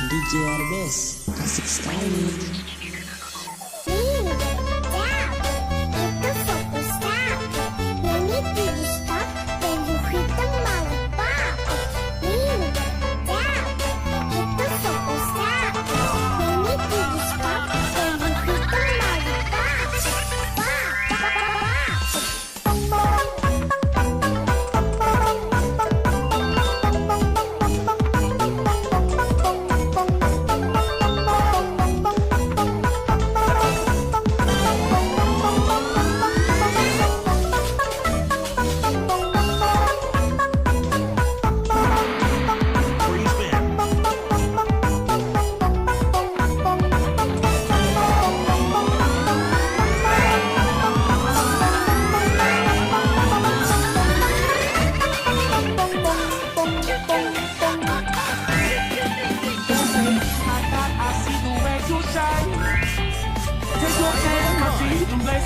DJ Arbes, asik sekali.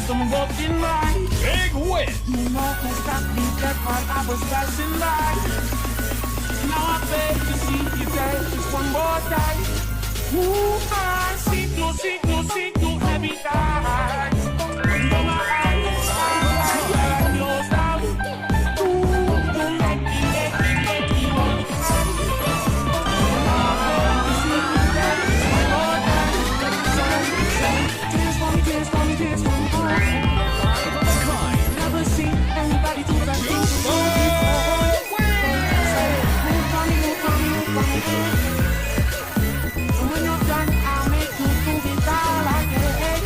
Some both in line. Big win. You know who stopped me dead while I was passing by. Now I beg to see you there just one more time. Ooh, I see you every time. For my eyes, I close down. Ooh, you make me want to cry. Now I beg to see you there just one more time. Tears for me. Never seen anybody do that thing to me before. Move for me. And when you're done, I'll make you move it all again.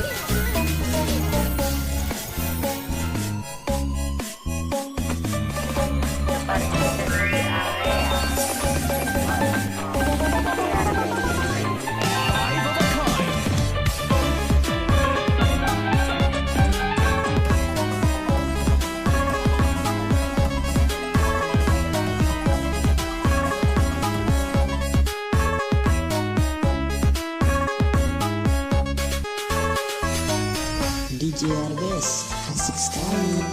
DJ Arbes, asik sekali.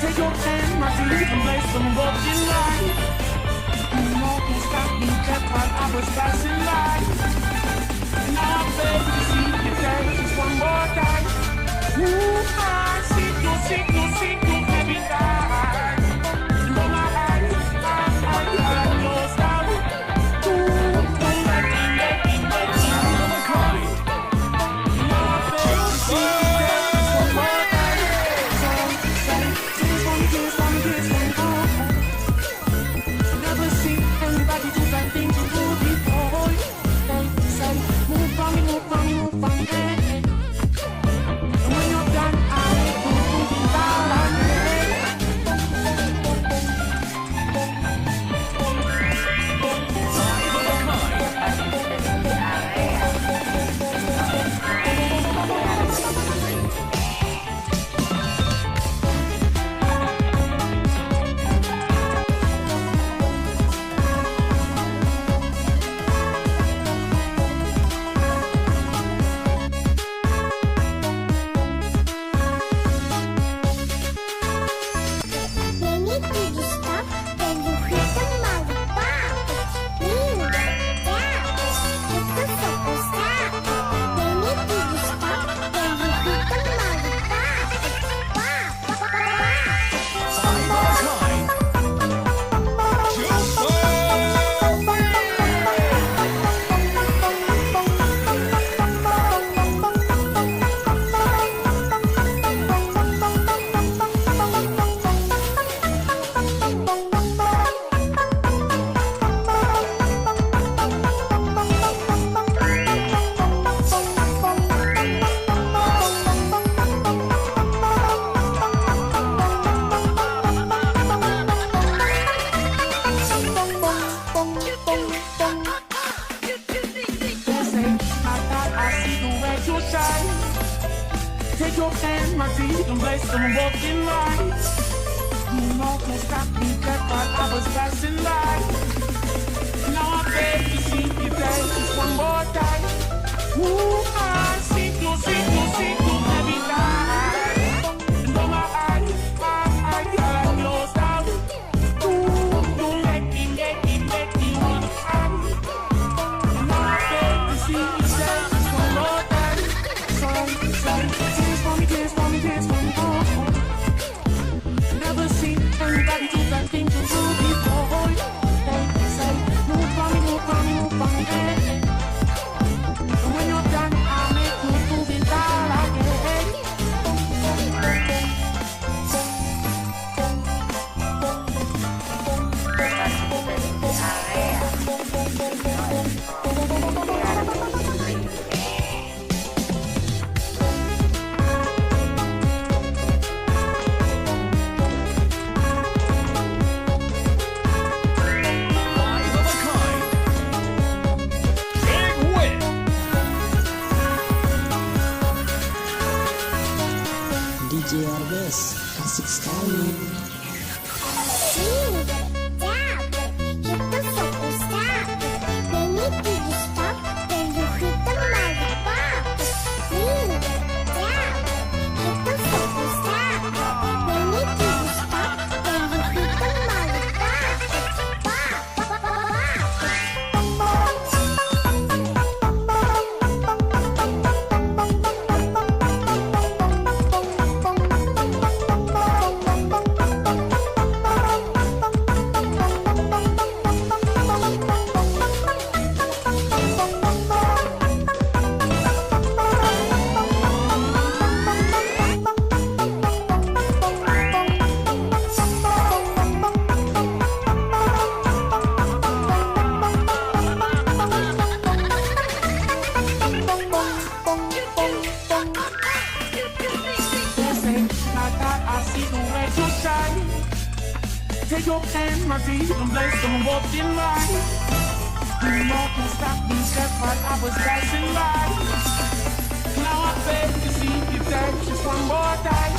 Take your hand, my dear, and place them both in line. You know who stopped me dead while I was passing by. Now I beg to see you there just one more time. Ooh, I see you every time. For my eyes, I close down. Ooh, don't let me. Now I beg to see you there just one more time. Never seen anybody do that thing to you before. Say, move for me. And when you're done, They say, my God, I see the way you shine. Take your hand, my feet, and place them both in line. You know, can't stop me, that while I was passing by. Now I beg to see you there just one more time. Ooh, I see you every night. And on my eyes, got yours down. Ooh, you make me wanna cry. And now I beg to see you there just one more time. Sorry, tears for me, oh. Never seen anybody do that thing to you before. They say, move for me, hey. And when you're done, I'll make you move it all again. Live of a kind. Big win. DJ Arbes, asik sekali. Take your hand, my feet, and place them both in line. You know, can't stop me, that's why I was passing by. Now I beg to see you there just one more time.